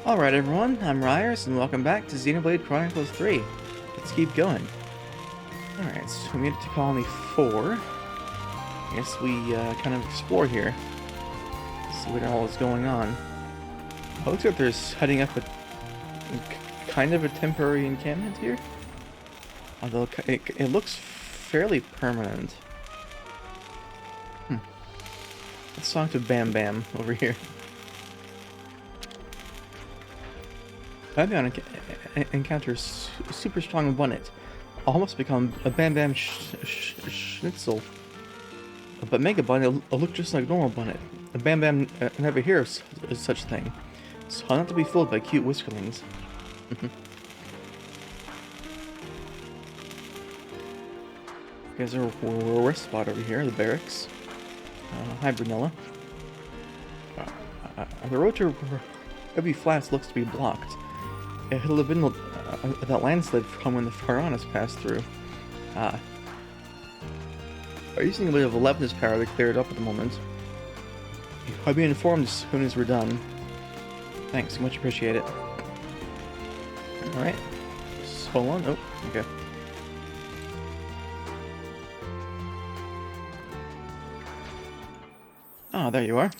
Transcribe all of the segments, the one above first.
Alright everyone, I'm Ryers, and welcome back to Xenoblade Chronicles 3. Let's keep going. Alright, so we made it to Colony 4. I guess we kind of explore here. See what all is going on. It looks like there's heading up a kind of a temporary encampment here. Although it looks fairly permanent. Let's talk to Bam Bam over here. Fabian encounters super strong Bunnet, almost become a Bam Bam Schnitzel. But Mega Bunnet look just like normal Bunnet. A Bam Bam never hears such a thing, so not to be fooled by cute whiskerlings. There's a rest spot over here, the barracks. Hi, Brunella. The road to Ruby Flats looks to be blocked. It'll have been that landslide from when the Piranhas passed through. Are using a bit of Levin's power to clear it up at the moment. I'll be informed as soon as we're done. Thanks, much appreciate it. Alright. Just hold on. Oh, okay. Ah, there you are.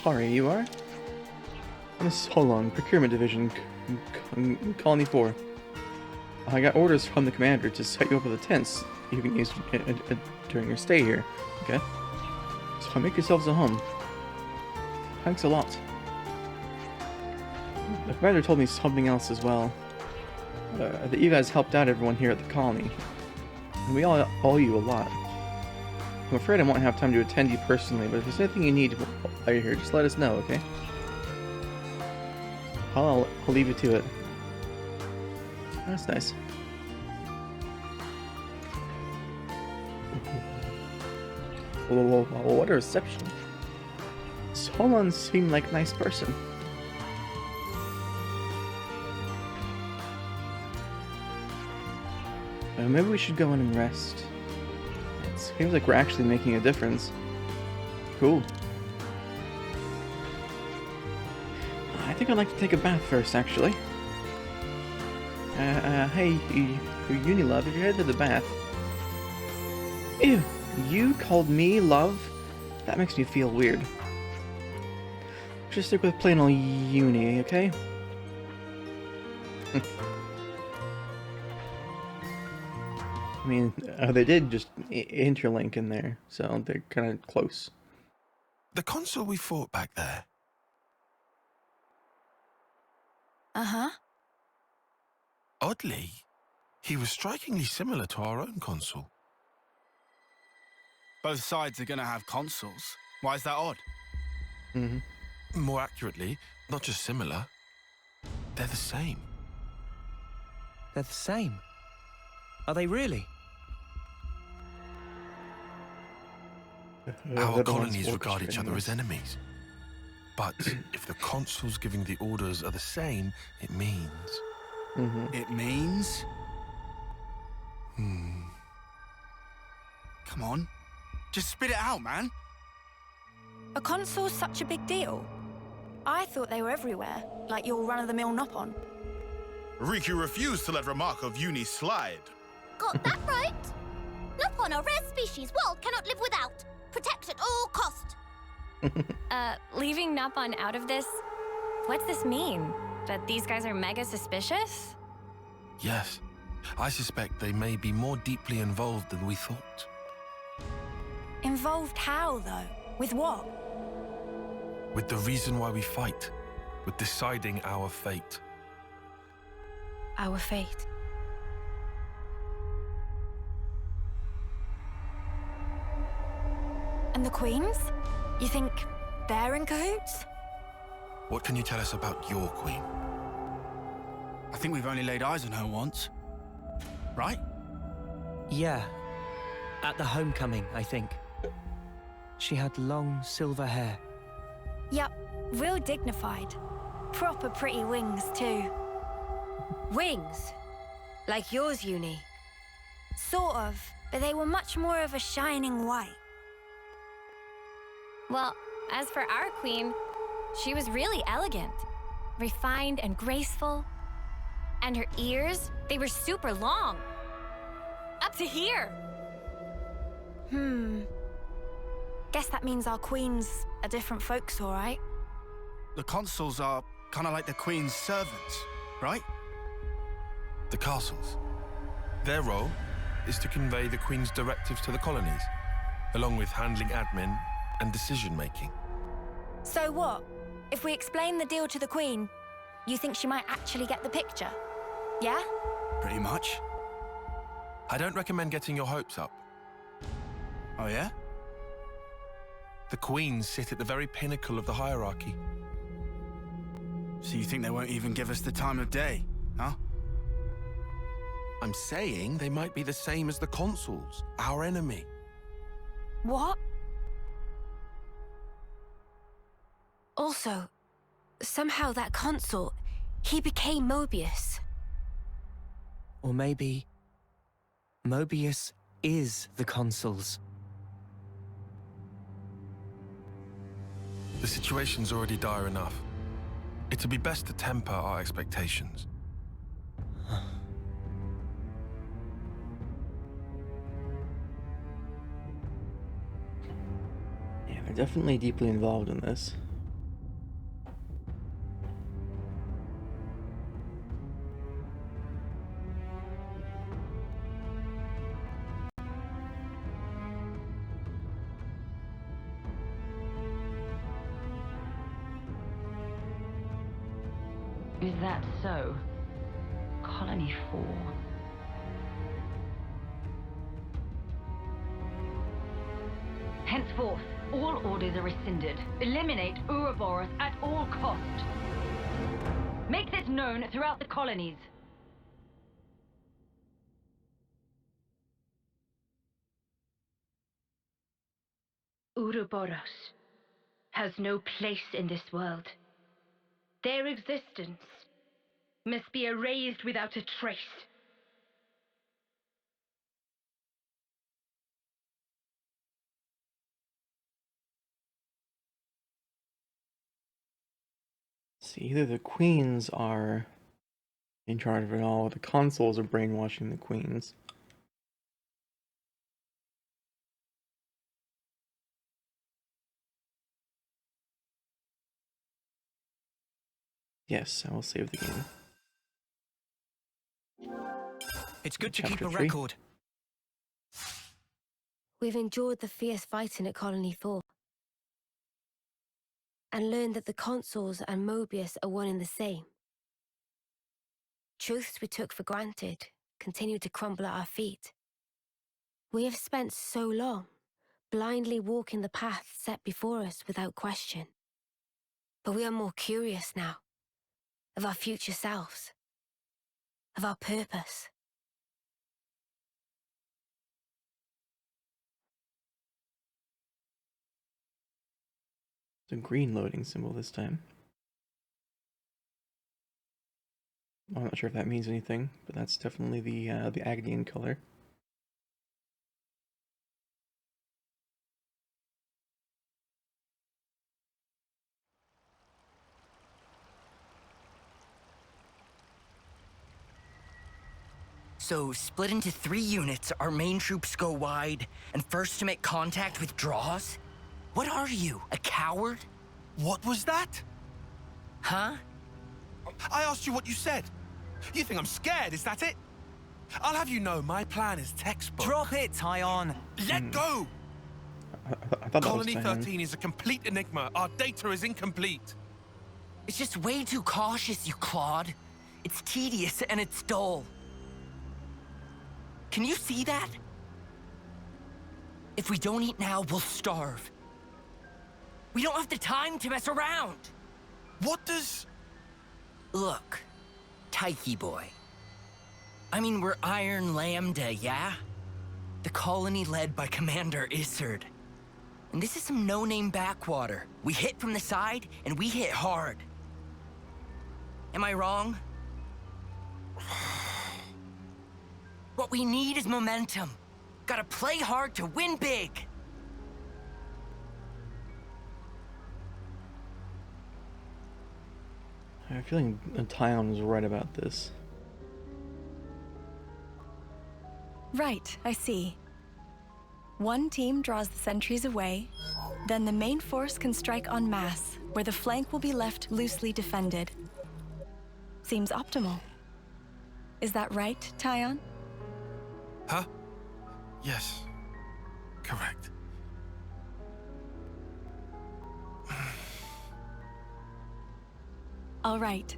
Sorry, you are? Miss Holon, Procurement Division, Colony 4. I got orders from the commander to set you up with the tents you can use during your stay here. Okay? So make yourselves at home. Thanks a lot. The commander told me something else as well. That you guys helped out everyone here at the colony. And we all owe you a lot. I'm afraid I won't have time to attend you personally, but if there's anything you need while you're here, just let us know, okay? I'll leave you to it. That's nice. Whoa, what a reception. Solon seemed like a nice person. Maybe we should go in and rest. It seems like we're actually making a difference. Cool. I think I'd like to take a bath first, actually. Hey, Unilove, if you're headed to the bath... Ew, you called me love? That makes me feel weird. Just stick with plain old Uni, okay? I mean, they did just interlink in there, so they're kind of close. The consul we fought back there. Uh-huh. Oddly, he was strikingly similar to our own consul. Both sides are going to have consuls. Why is that odd? More accurately, not just similar, they're the same. They're the same? Are they really? Our colonies regard each other as enemies. But if the consuls giving the orders are the same, it means... It means? Come on. Just spit it out, man. A consul's such a big deal. I thought they were everywhere, like your run-of-the-mill Nopon. Riku refused to let remark of Uni slide. Got that right? Nopon, a rare species world cannot live without. Protect at all cost. Leaving Nopon out of this, what's this mean? That these guys are mega suspicious? Yes, I suspect they may be more deeply involved than we thought. Involved how, though? With what? With the reason why we fight, with deciding our fate. Our fate. And the Queens? You think they're in cahoots? What can you tell us about your queen? I think we've only laid eyes on her once. Right? Yeah. At the homecoming, I think. She had long silver hair. Yup, real dignified. Proper pretty wings, too. Wings? Like yours, Uni? Sort of, but they were much more of a shining white. Well, as for our queen, She was really elegant, refined and graceful. And her ears, they were super long. Up to here. Guess that means our queen's a different folks, all right? The consuls are kind of like the Queen's servants, right? The castles. Their role is to convey the Queen's directives to the colonies, along with handling admin and decision-making. So what? If we explain the deal to the queen, you think she might actually get the picture? Yeah? Pretty much. I don't recommend getting your hopes up. Oh, yeah? The queens sit at the very pinnacle of the hierarchy. So you think they won't even give us the time of day, huh? I'm saying they might be the same as the consuls, our enemy. What? Also, somehow that consul, he became Mobius. Or maybe Mobius is the consuls. The situation's already dire enough. It'd be best to temper our expectations. Yeah, they're definitely deeply involved in this. Is that so? Colony 4. Henceforth, all orders are rescinded. Eliminate Ouroboros at all cost. Make this known throughout the colonies. Ouroboros has no place in this world. Their existence must be erased without a trace. See, either the queens are in charge of it all, or the consuls are brainwashing the queens. Yes, I will save the game. It's good to keep Chapter a 3. record. We've endured the fierce fighting at Colony 4 and learned that the consuls and Mobius are one and the same. Truths we took for granted continue to crumble at our feet. We have spent so long blindly walking the path set before us without question. But we are more curious now, of our future selves, of our purpose. It's a green loading symbol this time. I'm not sure if that means anything, but that's definitely the Agadian color. So, split into 3 units, our main troops go wide, and first to make contact withdraws? What are you, a coward? What was that? Huh? I asked you what you said. You think I'm scared, is that it? I'll have you know, my plan is textbook. Drop it, Tyon! Let go! I thought Colony that was 13 is a complete enigma. Our data is incomplete. It's just way too cautious, you clod. It's tedious and it's dull. Can you see that? If we don't eat now, we'll starve. We don't have the time to mess around. What does... Look, Tyche boy. I mean, we're Iron Lambda, yeah? The colony led by Commander Isard. And this is some no-name backwater. We hit from the side, and we hit hard. Am I wrong? What we need is momentum. Gotta play hard to win big. I have a feeling Tyon was right about this. Right, I see. One team draws the sentries away, then the main force can strike en masse, where the flank will be left loosely defended. Seems optimal. Is that right, Tyon? Huh? Yes. Correct. All right.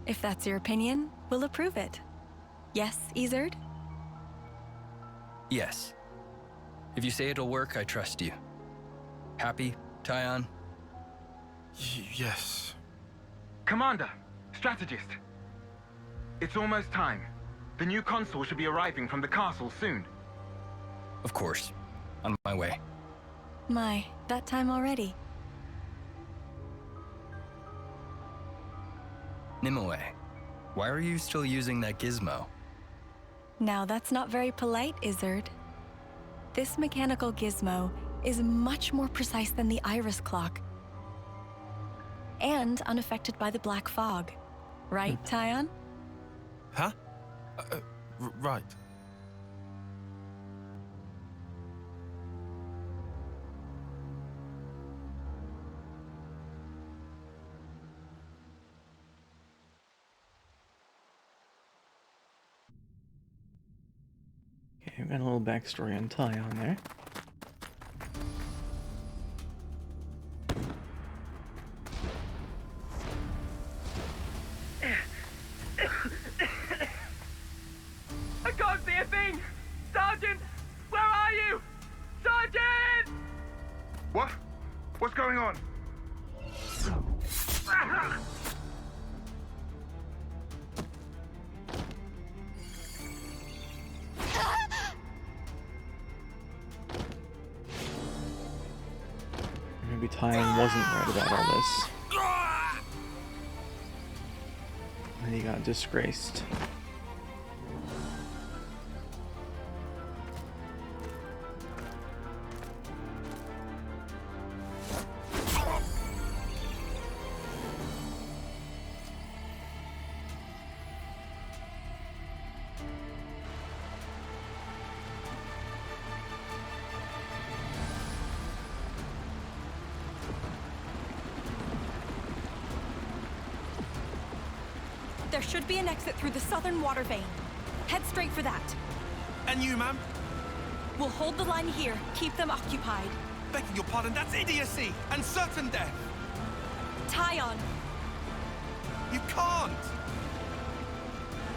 If that's your opinion, we'll approve it. Yes, Izard? Yes. If you say it'll work, I trust you. Happy, Tyon? Yes. Commander, strategist. It's almost time. The new consul should be arriving from the castle soon. Of course. On my way. My, that time already. Nimue, why are you still using that gizmo? Now that's not very polite, Izard. This mechanical gizmo is much more precise than the iris clock. And unaffected by the black fog. Right, Tyon? Huh? Right. Okay, we've got a little backstory on Tyon there. I can't see a thing! Sergeant! Where are you? Sergeant! What? What's going on? Maybe Tyon wasn't right about all this. And he got disgraced. There should be an exit through the southern water vein. Head straight for that. And you, ma'am? We'll hold the line here, keep them occupied. Begging your pardon, that's idiocy and certain death. Tyon, You can't.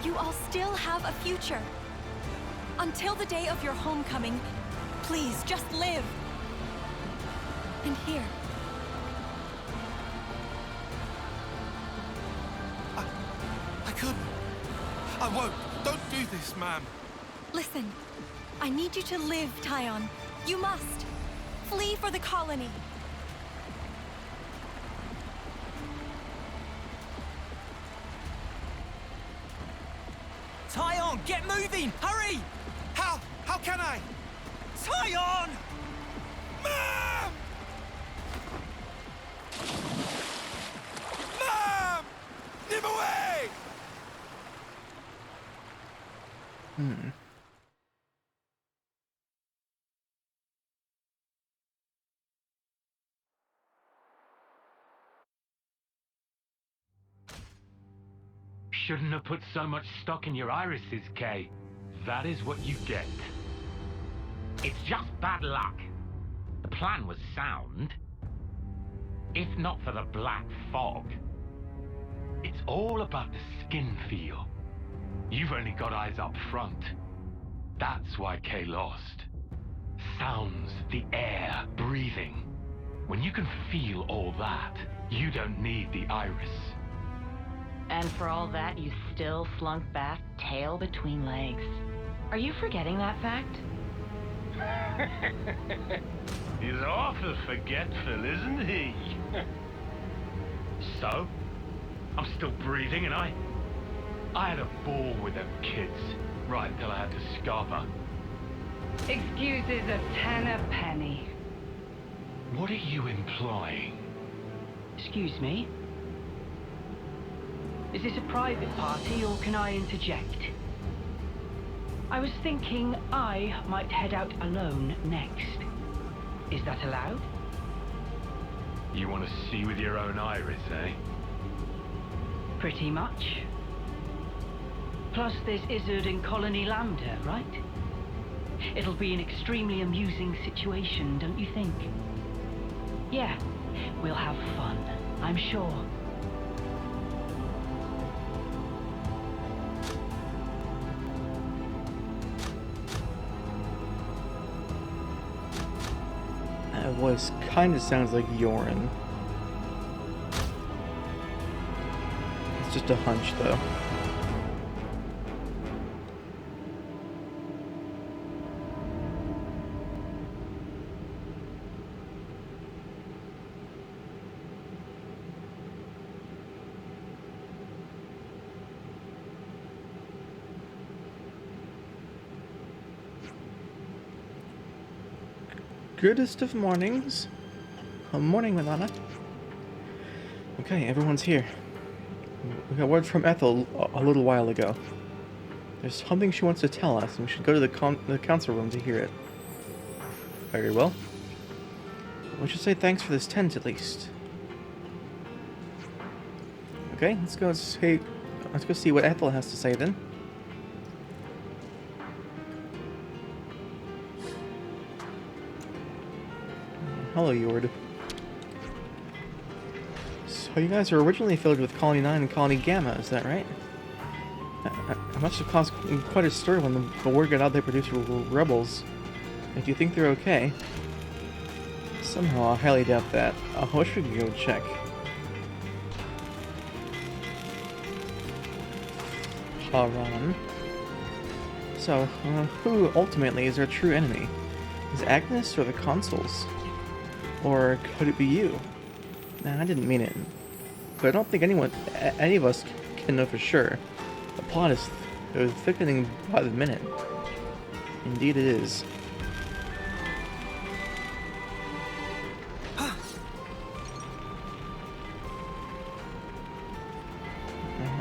you all still have a future. Until the day of your homecoming, please just live. And here. I couldn't. I won't. Don't do this, ma'am. Listen, I need you to live, Tyon. You must. Flee for the colony. Tyon, get moving! Hurry! How? How can I? Tyon! Ma'am! Ma'am! Nimue! Shouldn't have put so much stock in your irises, Kay. That is what you get. It's just bad luck. The plan was sound. If not for the black fog. It's all about the skin feel. You've only got eyes up front. That's why Kay lost. Sounds, the air, breathing. When you can feel all that, you don't need the iris. And for all that, you still slunk back, tail between legs. Are you forgetting that fact? He's awful forgetful, isn't he? So, I'm still breathing, and I had a ball with them kids, right until I had to scarf her. Excuses a ten a penny. What are you implying? Excuse me? Is this a private party, or can I interject? I was thinking I might head out alone next. Is that allowed? You want to see with your own iris, eh? Pretty much. Plus, there's Izzard and Colony Lambda, right? It'll be an extremely amusing situation, don't you think? Yeah, we'll have fun, I'm sure. That voice kind of sounds like Yorin. It's just a hunch, though. Goodest of mornings. Morning, Milana. Okay, everyone's here. We got word from Ethel a little while ago. There's something she wants to tell us, and we should go to the council room to hear it. Very well. We should say thanks for this tent, at least. Okay, let's go see what Ethel has to say then. Hello, Yord. So you guys are originally affiliated with Colony 9 and Colony Gamma, is that right? It must have caused quite a stir when the word got out they produced rebels. Do you think they're okay? Somehow, I highly doubt that. I wish we could go check. Haran. So, who ultimately is our true enemy? Is it Agnes or the consuls? Or could it be you? Nah, I didn't mean it. But I don't think any of us can know for sure. The plot is thickening by the minute. Indeed it is.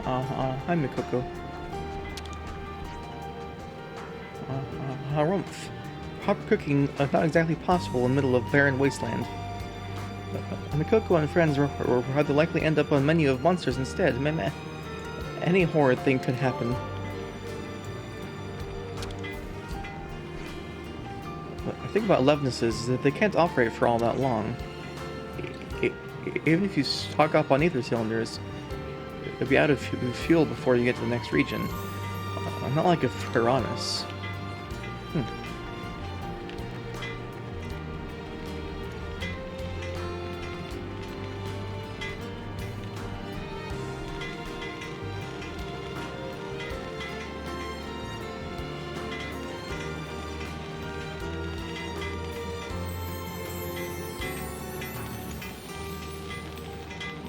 Hi, Mikoko. Harumph. Proper cooking is not exactly possible in the middle of barren wasteland. Mikoko and friends will rather likely end up on a menu of monsters instead. Meh. Any horrid thing could happen. The thing about Levnesses is that they can't operate for all that long. Even if you stock up on either cylinders, you'll be out of fuel before you get to the next region. Not like a Piranus.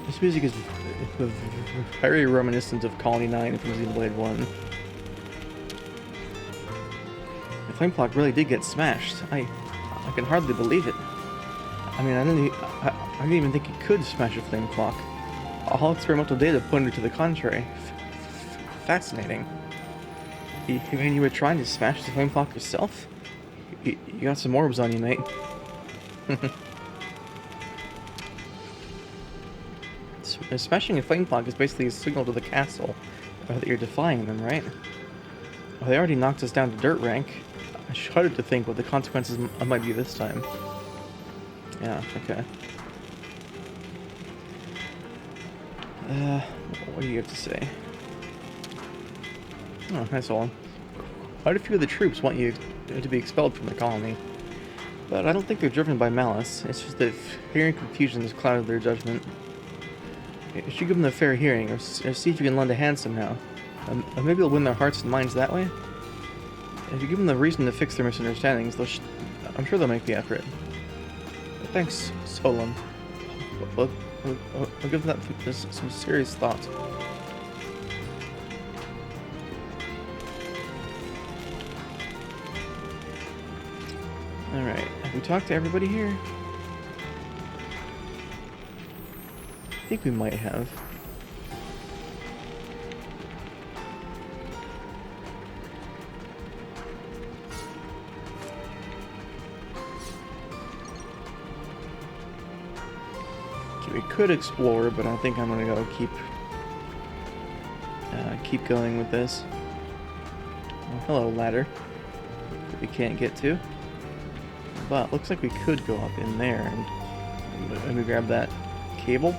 This music is very reminiscent of Colony 9 from Xenoblade 1. The flame clock really did get smashed. I can hardly believe it. I mean, I didn't even think it could smash a flame clock. All experimental data pointed to the contrary. Fascinating. You mean you were trying to smash the flame clock yourself? You got some orbs on you, mate. Smashing a flame clock is basically a signal to the castle that you're defying them, right? Well, they already knocked us down to dirt rank. I shudder to think what the consequences might be this time. Yeah, okay. What do you have to say? Oh, that's all. Quite a few of the troops want you to be expelled from the colony. But I don't think they're driven by malice. It's just that fear and confusion has clouded their judgment. You should give them a fair hearing, or see if you can lend a hand somehow. Maybe you'll win their hearts and minds that way. If you give them the reason to fix their misunderstandings, I'm sure they'll make the effort. Thanks, Solon. I'll give that some serious thought. Alright, have we talked to everybody here? I think we might have. we could explore, but I think I'm gonna go keep going with this. Oh, hello, ladder that we can't get to. But looks like we could go up in there and let me grab that cable.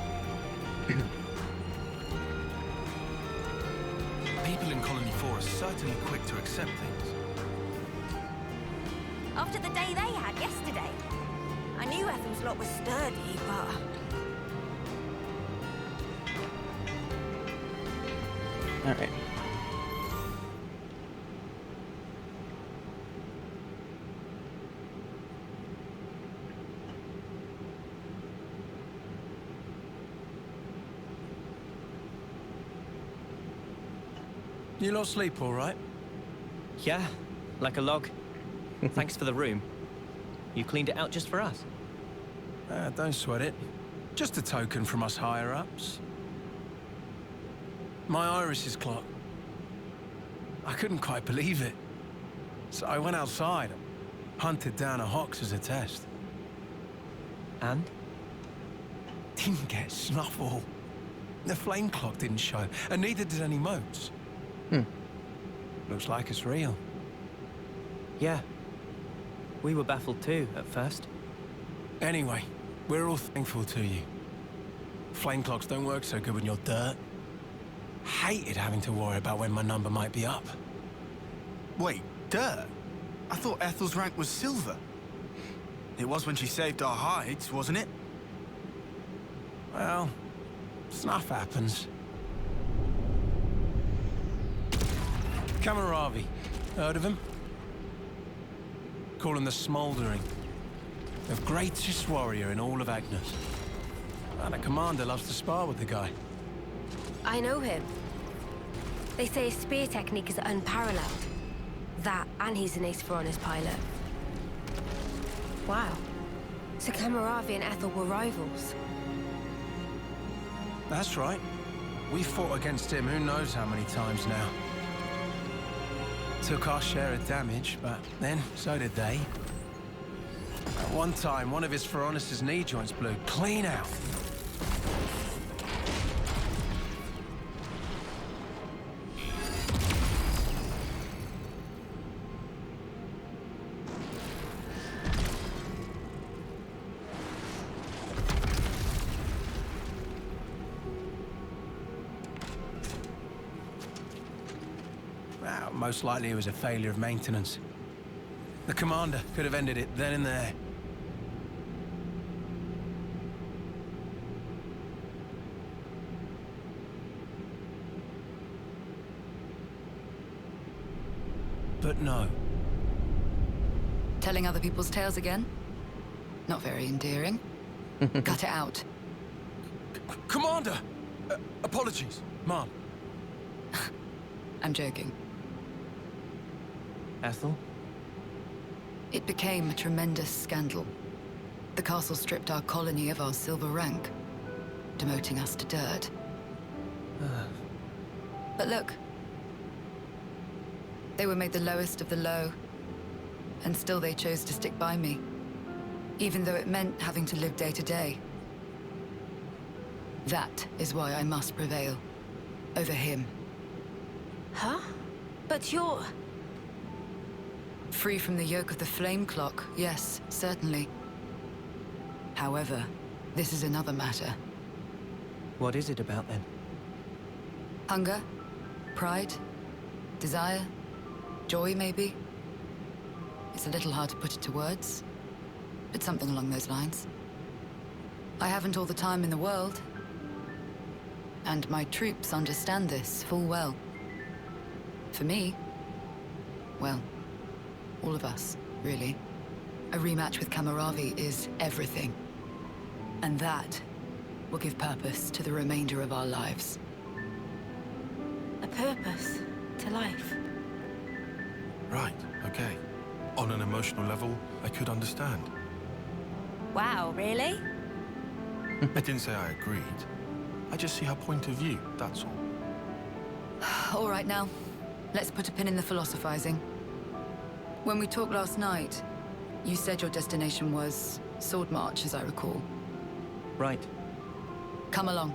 People in Colony 4 are certainly quick to accept things. After the day they had yesterday. I knew Ethel's lot was sturdy, but... Alright. You lot sleep all right? Yeah, like a log. Thanks for the room. You cleaned it out just for us. Don't sweat it. Just a token from us higher-ups. My iris is clocked. I couldn't quite believe it. So I went outside and hunted down a Hox as a test. And? Didn't get snuffle. The flame clock didn't show, and neither did any motes. Looks like it's real. Yeah. We were baffled too, at first. Anyway, we're all thankful to you. Flame clocks don't work so good when you're dirt. Hated having to worry about when my number might be up. Wait, dirt? I thought Ethel's rank was silver. It was when she saved our hides, wasn't it? Well, stuff happens. Kamaravi. Heard of him? Call him the Smouldering. The greatest warrior in all of Agnes. And a commander loves to spar with the guy. I know him. They say his spear technique is unparalleled. That, and he's an ace for honest pilot. Wow. So Kamaravi and Ethel were rivals. That's right. We fought against him who knows how many times now. Took our share of damage, but then so did they. At one time, one of his Feronis' knee joints blew clean out. Well, most likely it was a failure of maintenance. The commander could have ended it then and there. But no. Telling other people's tales again? Not very endearing. Cut it out. Commander! Apologies, Mom. I'm joking. Ethel? It became a tremendous scandal. The castle stripped our colony of our silver rank, demoting us to dirt. But look. They were made the lowest of the low, and still they chose to stick by me, even though it meant having to live day to day. That is why I must prevail over him. Huh? But you're... Free from the yoke of the flame clock, yes, certainly. However, this is another matter. What is it about then? Hunger? Pride? Desire? Joy, maybe? It's a little hard to put it to words, but something along those lines. I haven't all the time in the world, and my troops understand this full well. For me, well, all of us, really. A rematch with Kamaravi is everything. And that will give purpose to the remainder of our lives. A purpose to life. Right, okay. On an emotional level, I could understand. Wow, really? I didn't say I agreed. I just see her point of view, that's all. All right now, let's put a pin in the philosophizing. When we talked last night, you said your destination was Sword March, as I recall. Right. Come along.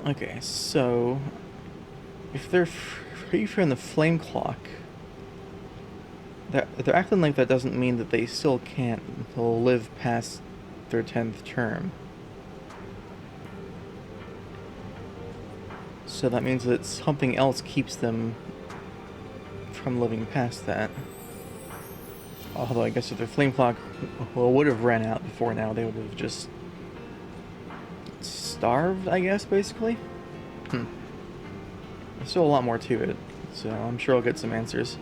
Okay, so if they're free from the flame clock, they're acting like that doesn't mean that they still can't live past their 10th term. So that means that something else keeps them from living past that. Although I guess if their flame clock would have ran out before now, they would have just starved, I guess, basically. There's still a lot more to it, so I'm sure I'll get some answers.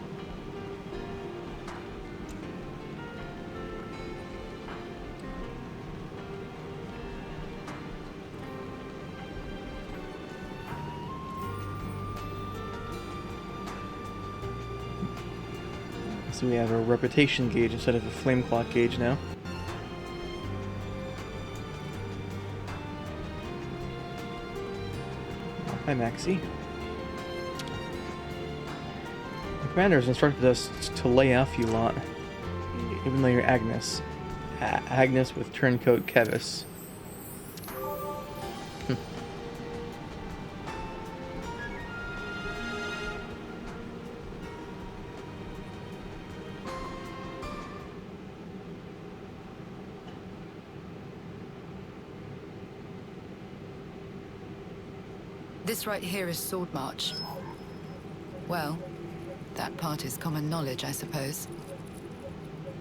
So we have a reputation gauge instead of a flame clock gauge now. Hi, Maxie. The commander has instructed us to lay off you lot, even though you're Agnes. Agnes with turncoat Kevis. This right here is Sword March. Well, that part is common knowledge, I suppose.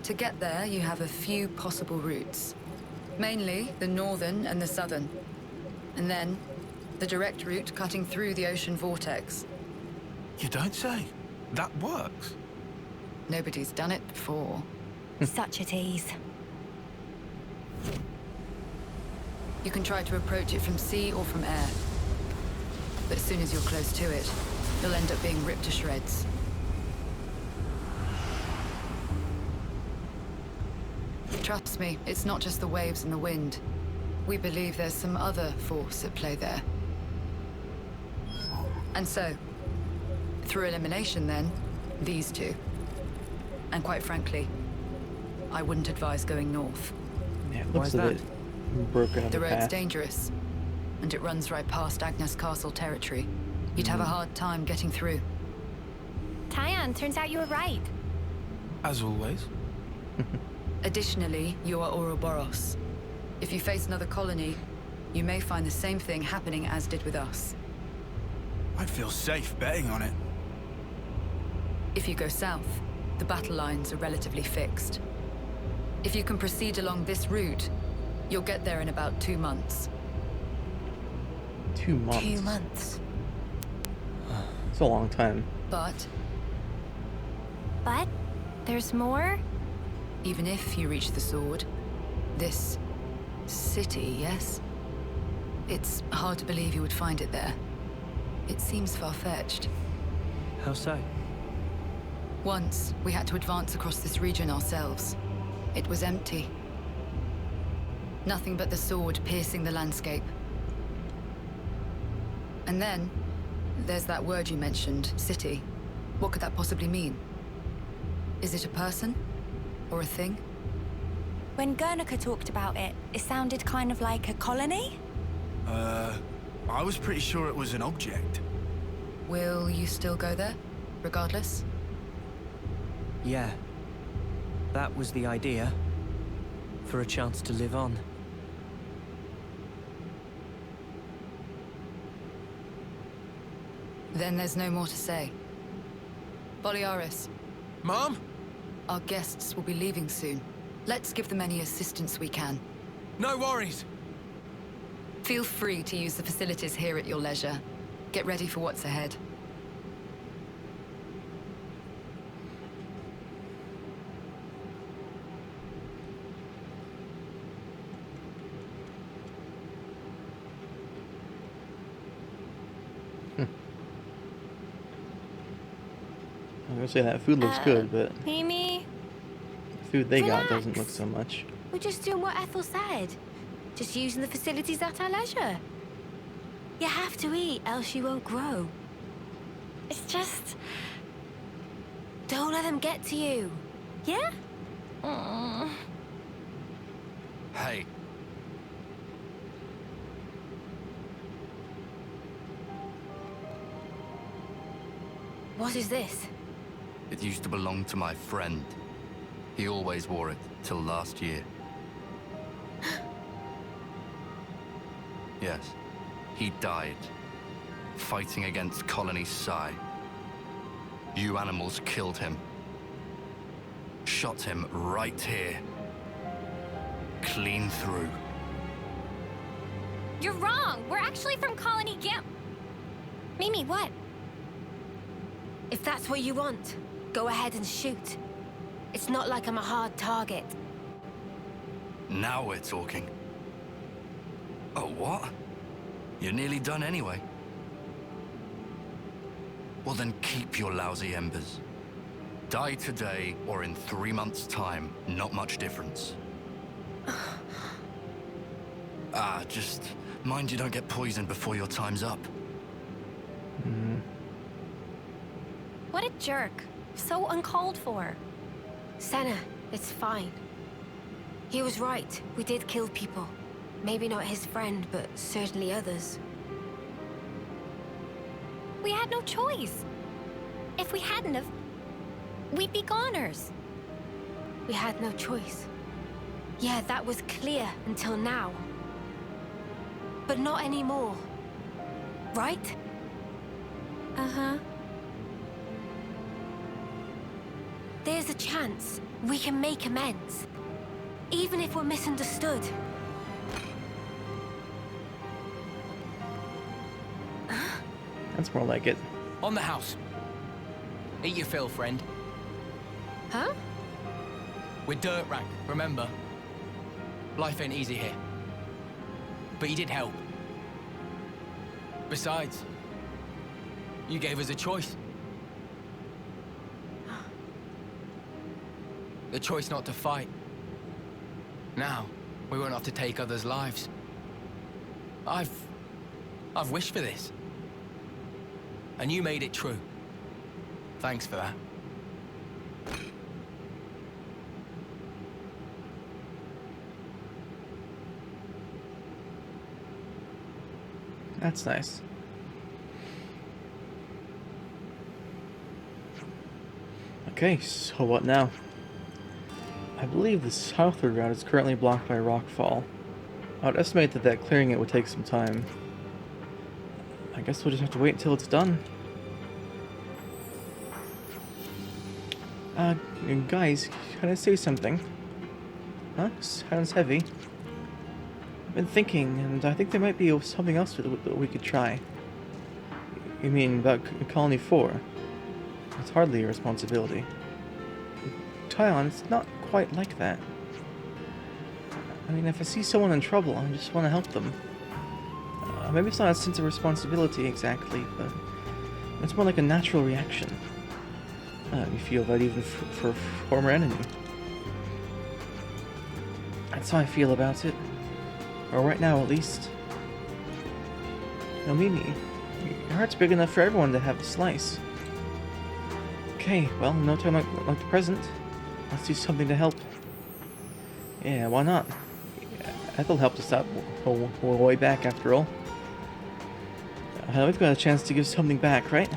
To get there, you have a few possible routes. Mainly the northern and the southern. And then, the direct route cutting through the ocean vortex. You don't say. That works. Nobody's done it before. Such a tease. You can try to approach it from sea or from air. But as soon as you're close to it, you'll end up being ripped to shreds. Trust me, it's not just the waves and the wind. We believe there's some other force at play there. And so, through elimination then, these two. And quite frankly, I wouldn't advise going north. Yeah, it looks a bit broken on The the road's path. dangerous, and it runs right past Agnes Castle territory. You'd have a hard time getting through. Tyan, turns out you were right. As always. Additionally, you are Ouroboros. If you face another colony, you may find the same thing happening as did with us. I'd feel safe betting on it. If you go south, the battle lines are relatively fixed. If you can proceed along this route, you'll get there in about 2 months. 2 months? 2 months. It's a long time. But there's more? even if you reach the sword, this city, yes? It's hard to believe you would find it there. It seems far-fetched. How so? Once, we had to advance across this region ourselves. It was empty. Nothing but the sword piercing the landscape. And then, there's that word you mentioned, city. What could that possibly mean? Is it a person? Or a thing? When Guernica talked about it, it sounded kind of like a colony? I was pretty sure it was an object. Will you still go there, regardless? Yeah. That was the idea. For a chance to live on. Then there's no more to say. Boliaris. Mom? Our guests will be leaving soon. Let's give them any assistance we can. No worries. Feel free to use the facilities here at your leisure. Get ready for what's ahead. I'm gonna say that food looks good, but Mimi? the food they got doesn't look so much. We're just doing what Ethel said. Just using the facilities at our leisure. You have to eat, else you won't grow. It's just... Don't let them get to you. Yeah? Hey. What is this? It used to belong to my friend. He always wore it till last year. Yes, he died, fighting against Colony Psi. You animals killed him. Shot him right here. Clean through. You're wrong. We're actually from Colony Gimp. Mimi, what? If that's what you want, go ahead and shoot. It's not like I'm a hard target. Now we're talking. Oh, what? You're nearly done anyway. Well then keep your lousy embers. Die today or in 3 months' time, not much difference. Just mind you don't get poisoned before your time's up. What a jerk. So uncalled for. Senna, it's fine. He was right. We did kill people. Maybe not his friend, but certainly others. We had no choice. If we hadn't have, we'd be goners. We had no choice. Yeah, that was clear until now. But not anymore. Right? Uh-huh. There's a chance we can make amends. Even if we're misunderstood. That's more like it. On the house. Eat your fill, friend. Huh? We're dirt rank, remember? Life ain't easy here. But you did help. Besides, you gave us a choice. The choice not to fight. Now, we won't have to take others' lives. I've wished for this. And you made it true. Thanks for that. That's nice. Okay, so what now? I believe the southward route is currently blocked by rockfall. I would estimate that clearing it would take some time. I guess we'll just have to wait until it's done. Guys, can I say something? Huh? Sounds heavy. I've been thinking, and I think there might be something else that we could try. You mean about Colony 4? It's hardly your responsibility. Tyon, it's not quite like that. I mean, if I see someone in trouble, I just want to help them. Maybe it's not a sense of responsibility exactly, but it's more like a natural reaction. You feel that even for a former enemy. That's how I feel about it. Or right now, at least. No, Mimi, your heart's big enough for everyone to have a slice. Okay, well, no time like the present. Let's do something to help. Yeah, why not? Ethel helped us out way back, after all. We've got a chance to give something back, right?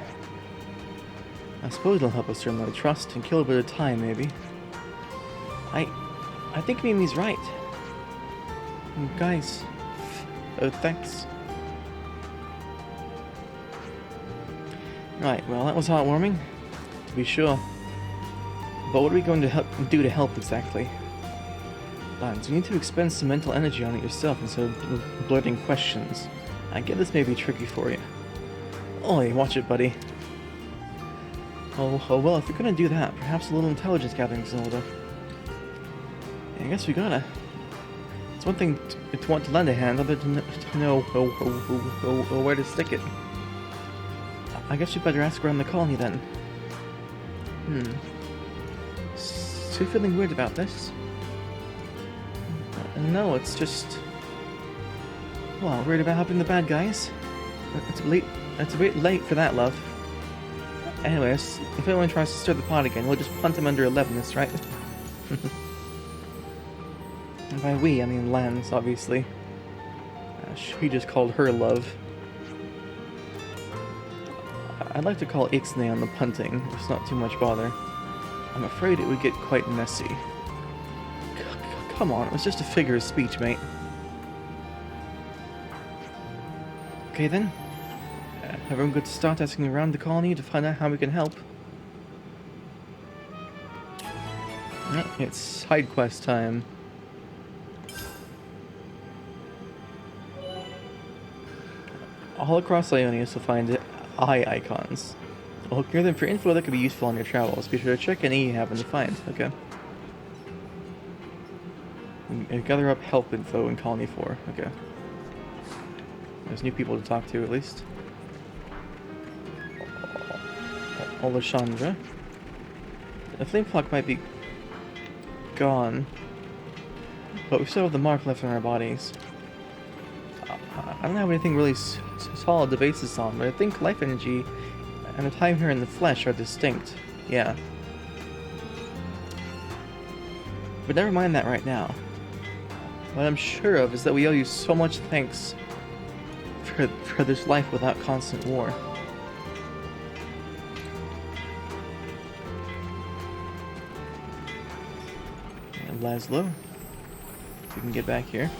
I suppose it'll help us earn their trust and kill a bit of time, maybe. I think Mimi's right. Guys, thanks. Right, well, that was heartwarming, to be sure. But what are we going to do to help exactly? Lads, you need to expend some mental energy on it yourself instead of blurting questions. I get this may be tricky for you. Oi, watch it, buddy. Oh, well, if you're gonna do that, perhaps a little intelligence gathering is in order. I guess we gotta. It's one thing to want to lend a hand, other than to know where to stick it. I guess you better ask around the colony then. So you're feeling weird about this? No, it's just... Well, worried about helping the bad guys. It's a bit late for that, love. Anyways, if anyone tries to stir the pot again, we'll just punt him under 11, that's right. And by we, I mean Lance, obviously. She just called her love. I'd like to call Ixnay on the punting, if it's not too much bother. I'm afraid it would get quite messy. Come on, it was just a figure of speech, mate. Okay then. Everyone good to start asking around the colony to find out how we can help. It's side quest time. All across Ionia you'll find eye icons. I'll look near them for info that could be useful on your travels. Be sure to check any you happen to find. Okay. And gather up help info in Colony 4. Okay. There's new people to talk to, at least. Alexandra. The flame clock might be gone, but we still have the mark left on our bodies. I don't have anything really solid to base this on, but I think life energy and the time here in the flesh are distinct. Yeah. But never mind that right now. What I'm sure of is that we owe you so much thanks for this life without constant war. And Laszlo, if we can get back here.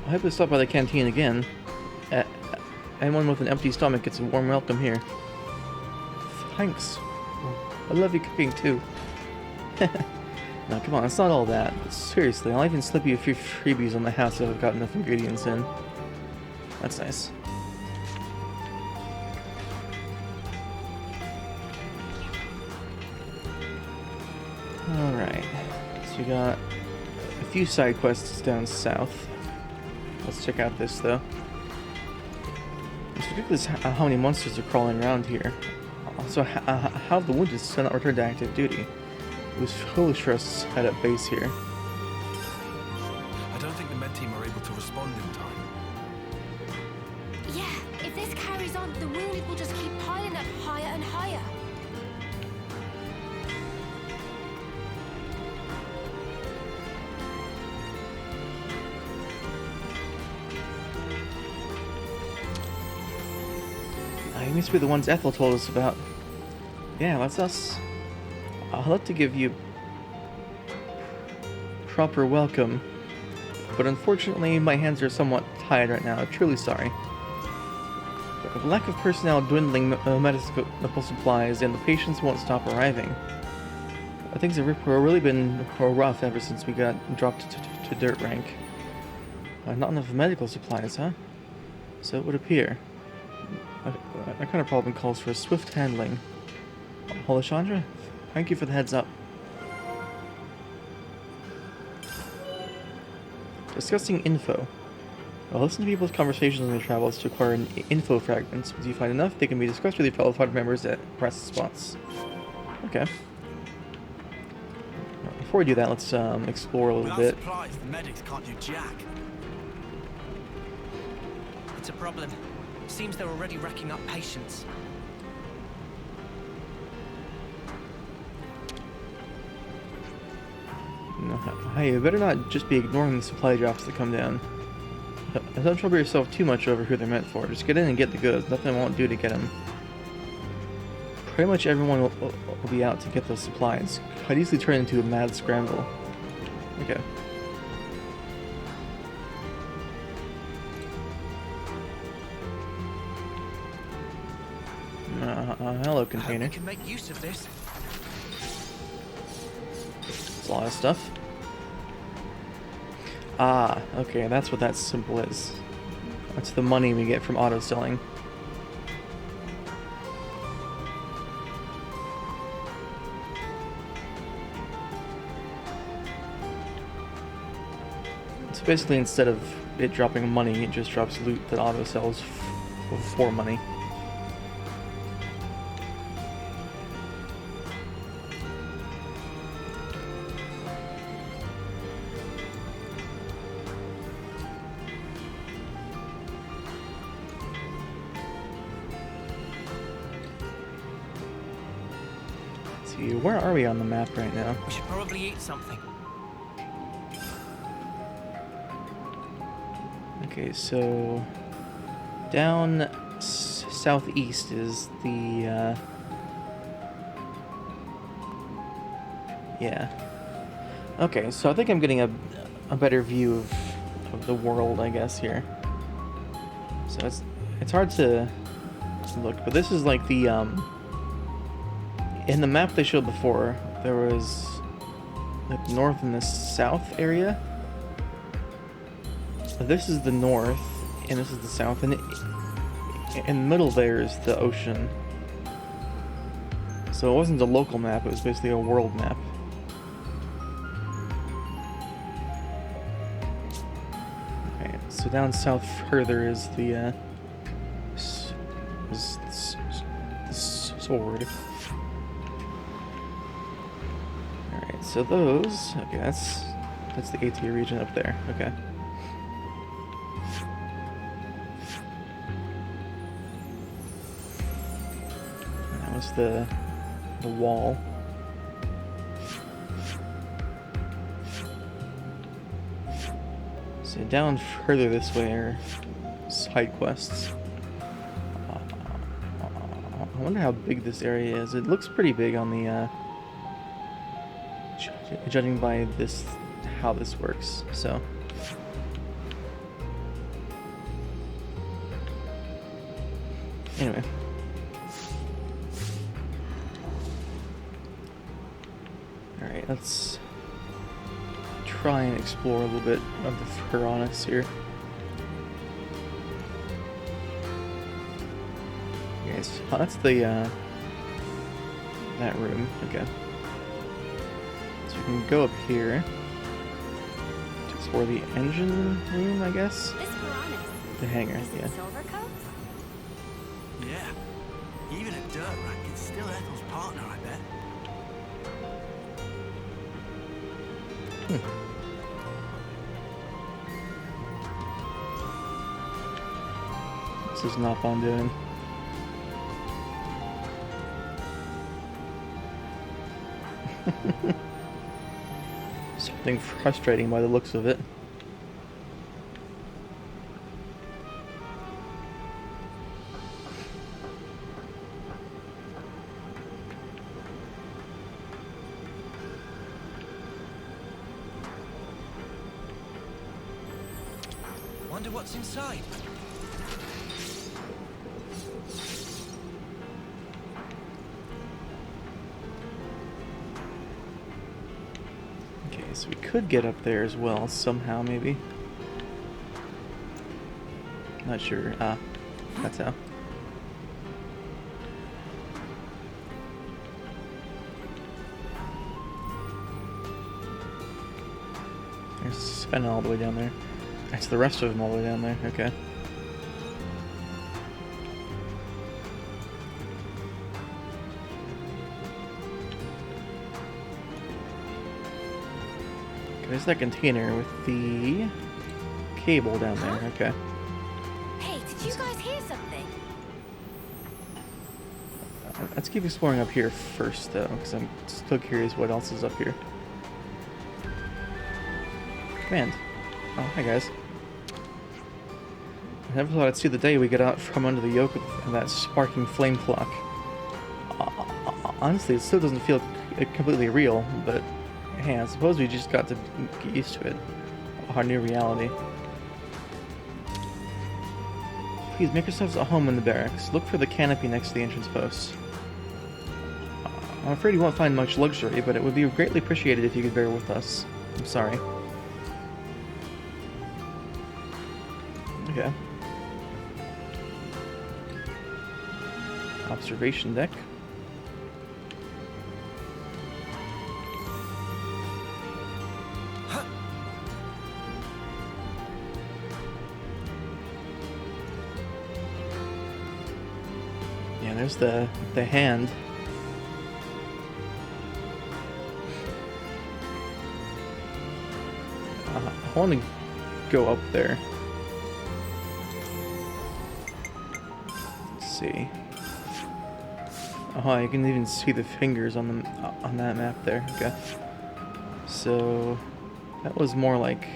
I hope to stop by the canteen again. Anyone with an empty stomach gets a warm welcome here. Thanks. I love you cooking too. No, come on, it's not all that. But seriously, I'll even slip you a few freebies on the house if I've got enough ingredients in. That's nice. Alright. So we got a few side quests down south. Let's check out this, though. It's ridiculous how many monsters are crawling around here. Also, how have the wounded still not returned to active duty? It was foolish for us to head up base here. I don't think the med team are able to respond in time. Yeah, if this carries on, the wounded will just keep piling up higher and higher. It must be the ones Ethel told us about. Yeah, that's us. I'd love to give you proper welcome, but unfortunately my hands are somewhat tied right now. I'm truly sorry. The lack of personnel, dwindling medical supplies, and the patients won't stop arriving. Things have really been rough ever since we got dropped to dirt rank. Not enough medical supplies, huh? So it would appear. That kind of problem calls for swift handling. Alexandra, thank you for the heads up. Discussing info. I'll listen to people's conversations on their travels to acquire info fragments. Once you find enough, they can be discussed with your fellow party members at press spots. Okay. Before we do that, let's explore a little bit. Supplies, the medics can't do jack. It's a problem. Seems they're already racking up patients. No, hey, you better not just be ignoring the supply drops that come down. Don't trouble yourself too much over who they're meant for. Just get in and get the goods. Nothing won't do to get them. Pretty much everyone will be out to get those supplies. Could easily turn into a mad scramble. Okay. Hello, container. I can make use of this. It's a lot of stuff. Ah, okay, that's what that symbol is. That's the money we get from auto-selling. So basically, instead of it dropping money, it just drops loot that auto-sells for money. see, where are we on the map right now? We should probably eat something. Okay, so down southeast is the yeah. Okay, so I think I'm getting a better view of the world, I guess, here. So it's hard to look, but this is like the in the map they showed before, there was like the north and the south area. This is the north, and this is the south, and in the middle there is the ocean. So it wasn't a local map, it was basically a world map. Okay, so down south further is the sword. Alright, so those, okay, that's the AT region up there, okay. The wall. So down further this way are side quests. I wonder how big this area is. It looks pretty big on the judging by this how this works. So anyway. Alright, let's try and explore a little bit of the Piranhas here. Yes, oh, that's the, that room, okay. So we can go up here to explore the engine room, I guess? The hangar, yeah. Yeah, even a dirt rat, it's still Ethel's partner, I bet. This is not fun doing. Something frustrating by the looks of it. Wonder what's inside. Okay, so we could get up there as well, somehow, maybe. Not sure. Ah, that's how. There's Sven all the way down there. That's the rest of them all the way down there, okay. There's that container with the cable down there, okay. Hey, did you guys hear something? Let's keep exploring up here first, though, because I'm still curious what else is up here. Command. Oh, hi guys. I never thought I'd see the day we get out from under the yoke of that sparking flame clock. Honestly, it still doesn't feel completely real, but hey, I suppose we just got to get used to it. Our new reality. Please make yourselves at home in the barracks. Look for the canopy next to the entrance post. I'm afraid you won't find much luxury, but it would be greatly appreciated if you could bear with us. I'm sorry. Okay. Observation deck. Yeah, there's the hand. I want to go up there. Let's see. Oh, you can even see the fingers on that map there. Okay. So that was more like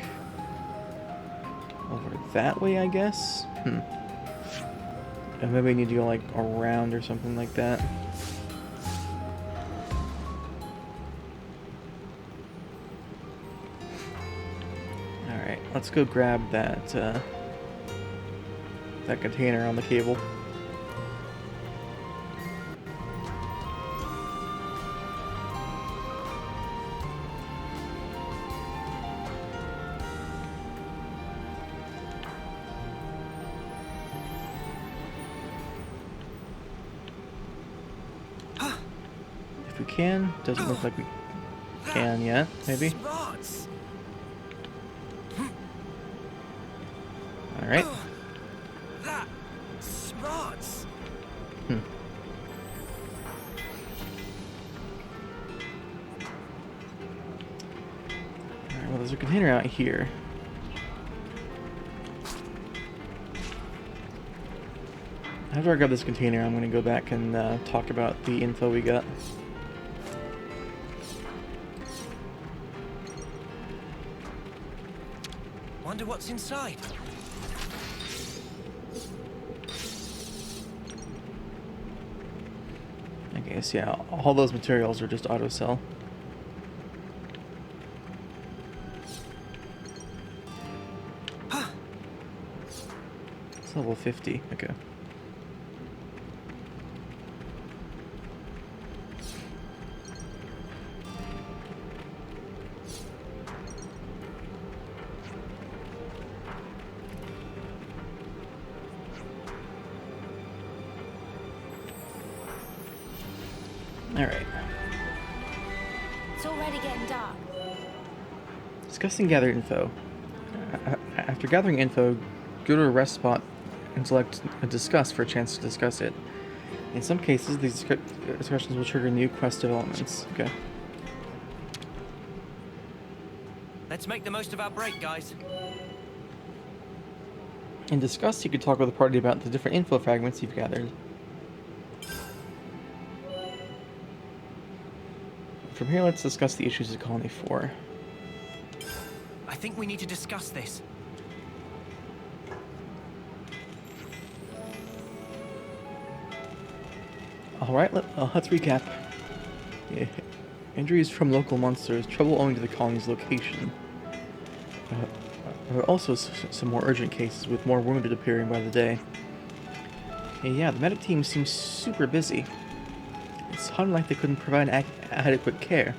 over that way, I guess. And maybe we need to go like around or something like that. All right, let's go grab that that container on the cable. If we can, doesn't look like we can yet, maybe. Alright. That smarts. Alright, well, there's a container out here. After I grab this container, I'm going to go back and talk about the info we got. Wonder what's inside. I guess, yeah, all those materials are just auto sell. It's level 50, okay. Alright. It's already getting dark. Discussing gathered info. After gathering info, go to a rest spot and select a discuss for a chance to discuss it. In some cases, these discussions will trigger new quest developments. Okay. Let's make the most of our break, guys. In discuss, you could talk with the party about the different info fragments you've gathered. From here, let's discuss the issues of Colony 4. I think we need to discuss this. Alright, let's recap. Yeah. Injuries from local monsters, trouble owing to the colony's location. There are also some more urgent cases, with more wounded appearing by the day. Yeah, the medic team seems super busy. It sounded like they couldn't provide adequate care,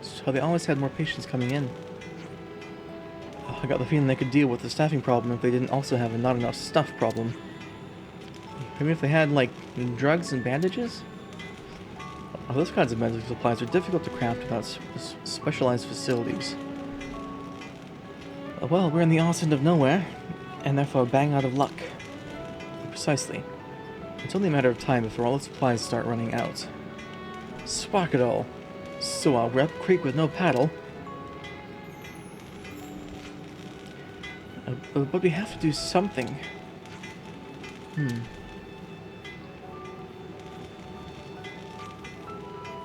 so they always had more patients coming in. I got the feeling they could deal with the staffing problem if they didn't also have a not enough stuff problem. Maybe if they had, like, drugs and bandages? Those kinds of medical supplies are difficult to craft without specialized facilities. Well, we're in the arse end of nowhere, and therefore bang out of luck. Precisely. It's only a matter of time before all the supplies start running out. Spark it all. So we're up creek with no paddle. But we have to do something.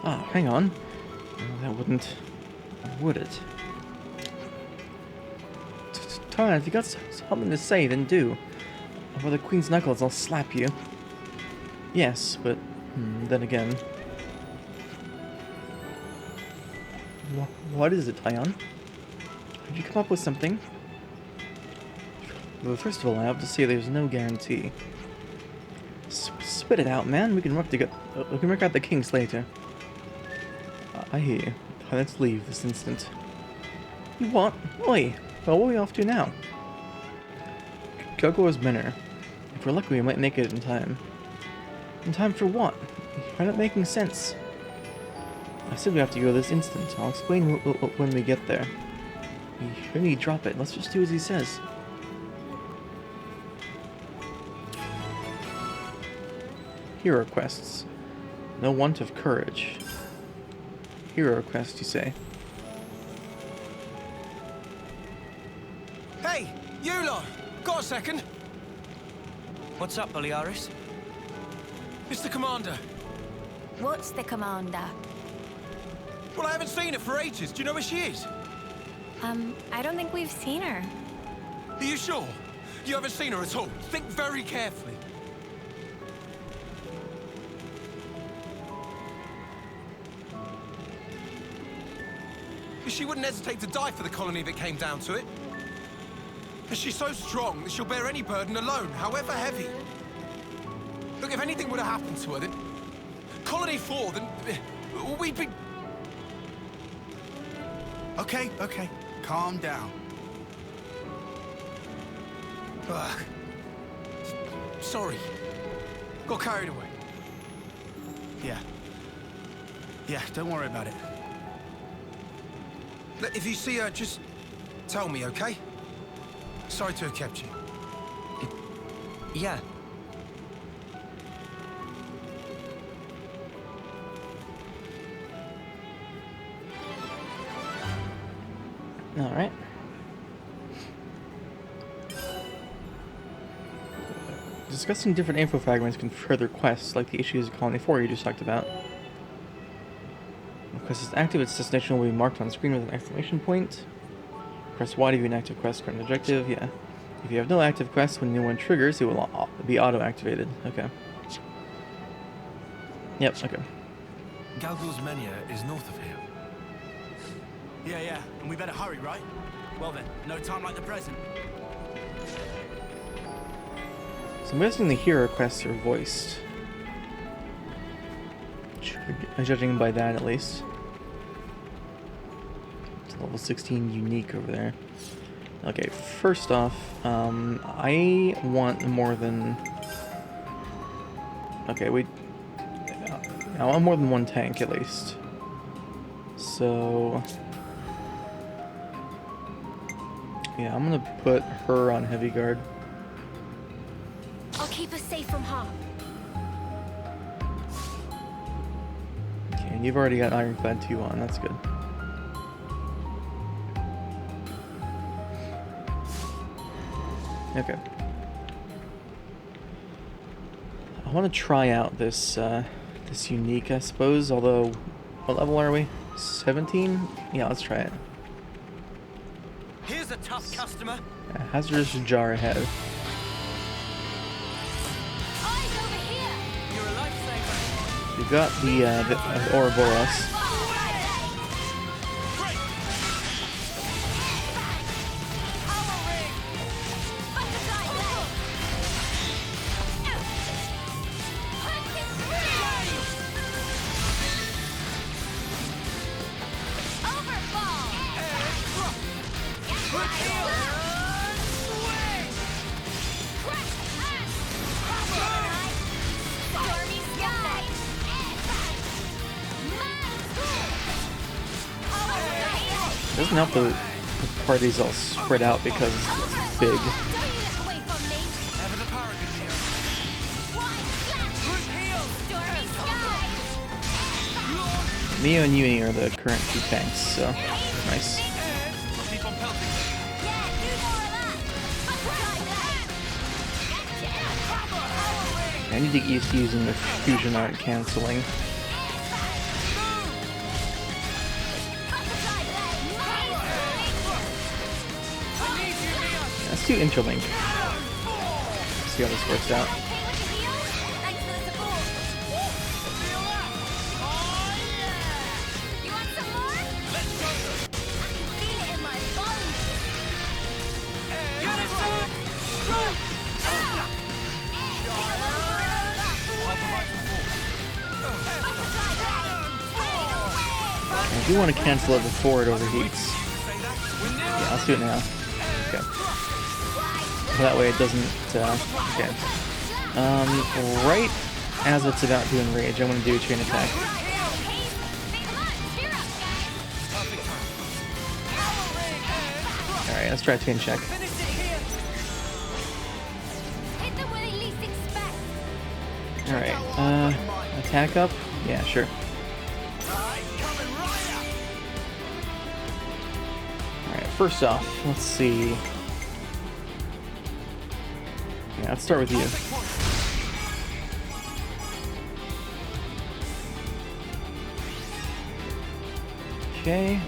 Ah, hang on. That wouldn't... would it? Tara, if you got something to say, then do. Or the Queen's Knuckles, I'll slap you. Yes, but then again... What is it, Tyon? Have you come up with something? Well, first of all, I have to say there's no guarantee. Spit it out, man. We can work out the kinks later. I hear you. Let's leave this instant. You what? Oi! Well, what are we off to now? Gogor's Manor. If we're lucky, we might make it in time. In time for what? You're not making sense. I said we have to go this instant. I'll explain when we get there. You need to drop it. Let's just do as he says. Hero quests. No want of courage. Hero quest, you say? Hey, you lot! Got a second? What's up, Balearis? Mr. Commander, What's the commander? Well, I haven't seen her for ages. Do you know where she is? I don't think we've seen her. Are you sure? You haven't seen her at all? Think very carefully. She wouldn't hesitate to die for the colony if it came down to it. And she's so strong that she'll bear any burden alone, however heavy. Look, if anything would have happened to her, then... Colony 4, then... we'd be... Okay, okay. Calm down. Ugh. Sorry. Got carried away. Yeah. Yeah, don't worry about it. Look, if you see her, just tell me, okay? Sorry to have kept you. Yeah. All right. Discussing different info fragments can further quests, like the issues of Colony 4 you just talked about. When the quest is active, its destination will be marked on screen with an exclamation point. Press Y to view an active quest, current objective, yeah. If you have no active quests, when new one triggers, it will be auto-activated. Okay. Yep, okay. Galgul's Menia is north of here. Yeah, and we better hurry, right? Well then, no time like the present. So I'm guessing the hero quests are voiced. Judging by that, at least. It's level 16 unique over there. Okay, first off, I want more than... Okay, I want more than one tank, at least. So... Yeah, I'm gonna put her on heavy guard. I'll keep us safe from harm. Okay, and you've already got Ironclad 2 on, that's good. Okay. I want to try out this this unique, I suppose, although... What level are we? 17? Yeah, let's try it. Here's a tough customer. Hazardous jar ahead. You're a lifesaver. We've got the Ouroboros. It doesn't help the party's all spread out because it's big. Mio and Yui are the current 2 tanks, so nice. I need to get used to using the fusion art canceling. Let's do interlink. See how this works out. I do want to cancel it before it overheats. Yeah, let's do it now. Okay. That way it doesn't, okay. Right as it's about to enrage, I'm going to do a chain attack. Alright, let's try a chain check. Alright, attack up? Yeah, sure. Alright, first off, let's see. Yeah, let's start with you. Okay.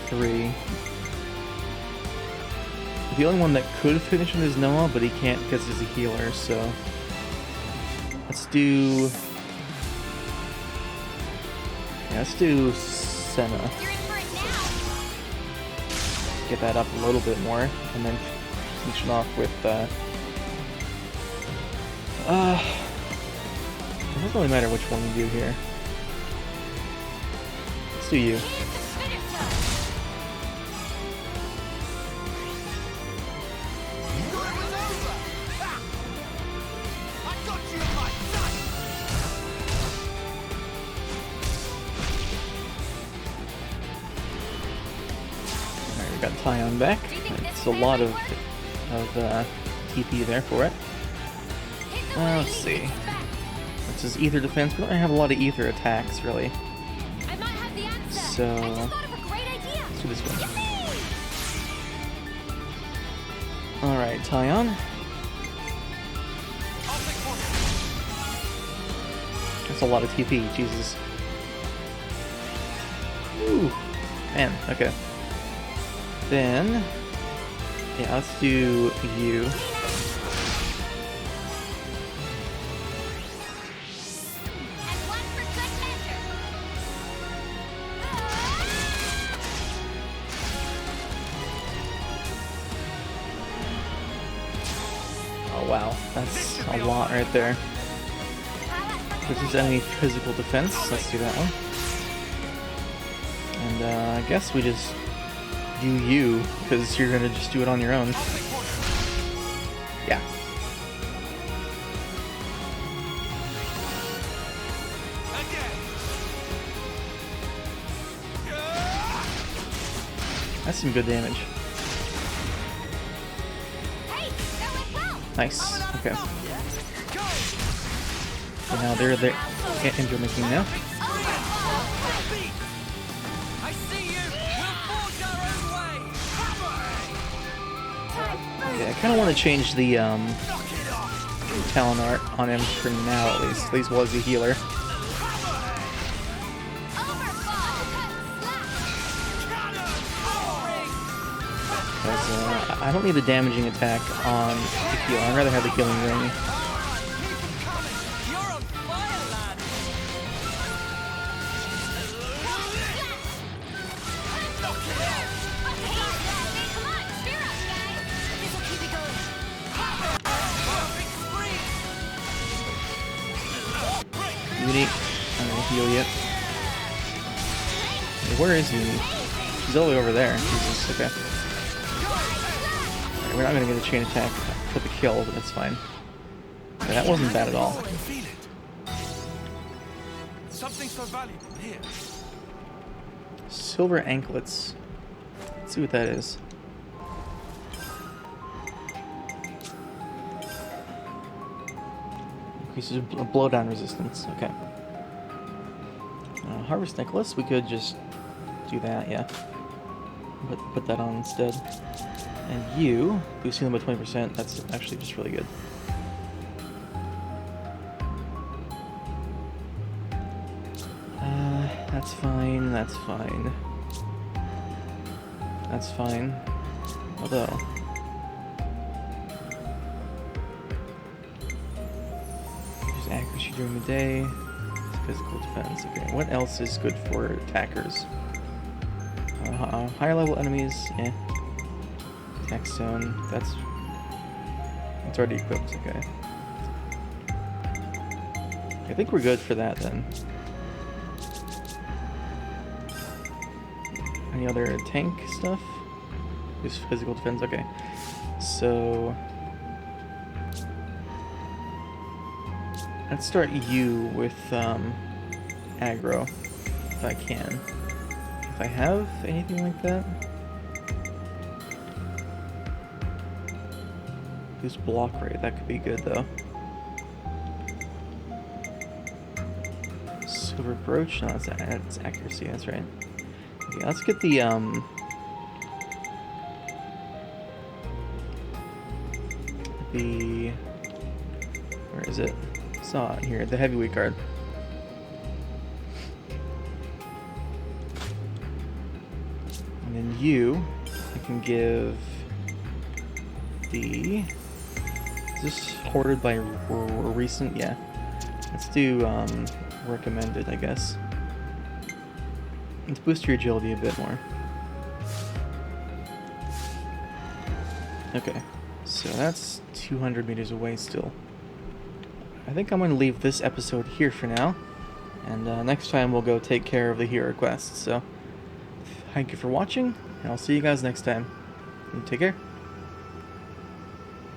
Three. The only one that could finish him is Noah, but he can't because he's a healer, so let's do Senna. Get that up a little bit more, and then finish it off with it doesn't really matter which one we do here. Let's do you. Got Tyon back. It's a lot of TP there for it. Let's see. This is ether defense. We don't have a lot of ether attacks, really. So let's do this one. Alright, Tyon. That's a lot of TP, Jesus. Ooh. Man, okay. Then, yeah, let's do you. Oh wow, that's a lot right there. This is enemy physical defense. Let's do that one. And I guess we just do you, because you're gonna just do it on your own. Yeah. That's some good damage. Nice. Okay. So now they're making now. Yeah, I kind of want to change the talent art on him for now, at least. At least while he's a healer. Because I don't need the damaging attack on the healer. I'd rather have the healing ring. Uni, I'm gonna heal yet. Where is Uni? She's all the way over there. Jesus, okay. Right, we're not gonna get a chain attack for the kill, but that's fine. Okay, that wasn't bad at all. Something so valuable here. Silver anklets. Let's see what that is. Increases blowdown resistance. Okay. Harvest necklace. We could just do that. Yeah. But put that on instead. And you boosting them by 20%. That's actually just really good. That's fine. That's fine. That's fine. Although. Accuracy during the day, physical defense. Okay, what else is good for attackers? Higher level enemies, yeah. Attack zone, that's already equipped. Okay, I think we're good for that then. Any other tank stuff? Just physical defense. Okay, so. Let's start you with aggro, if I can. If I have anything like that. Boost block rate, that could be good though. Silver brooch, no, that's accuracy, that's right. Okay, let's get the the... Where is it? Saw it here, the heavyweight card. And then you, I can give the... Is this ordered by recent? Yeah. Let's do recommended, I guess. Let's boost your agility a bit more. Okay, so that's 200 meters away still. I think I'm going to leave this episode here for now. And next time we'll go take care of the hero quest. So, thank you for watching, and I'll see you guys next time. And take care.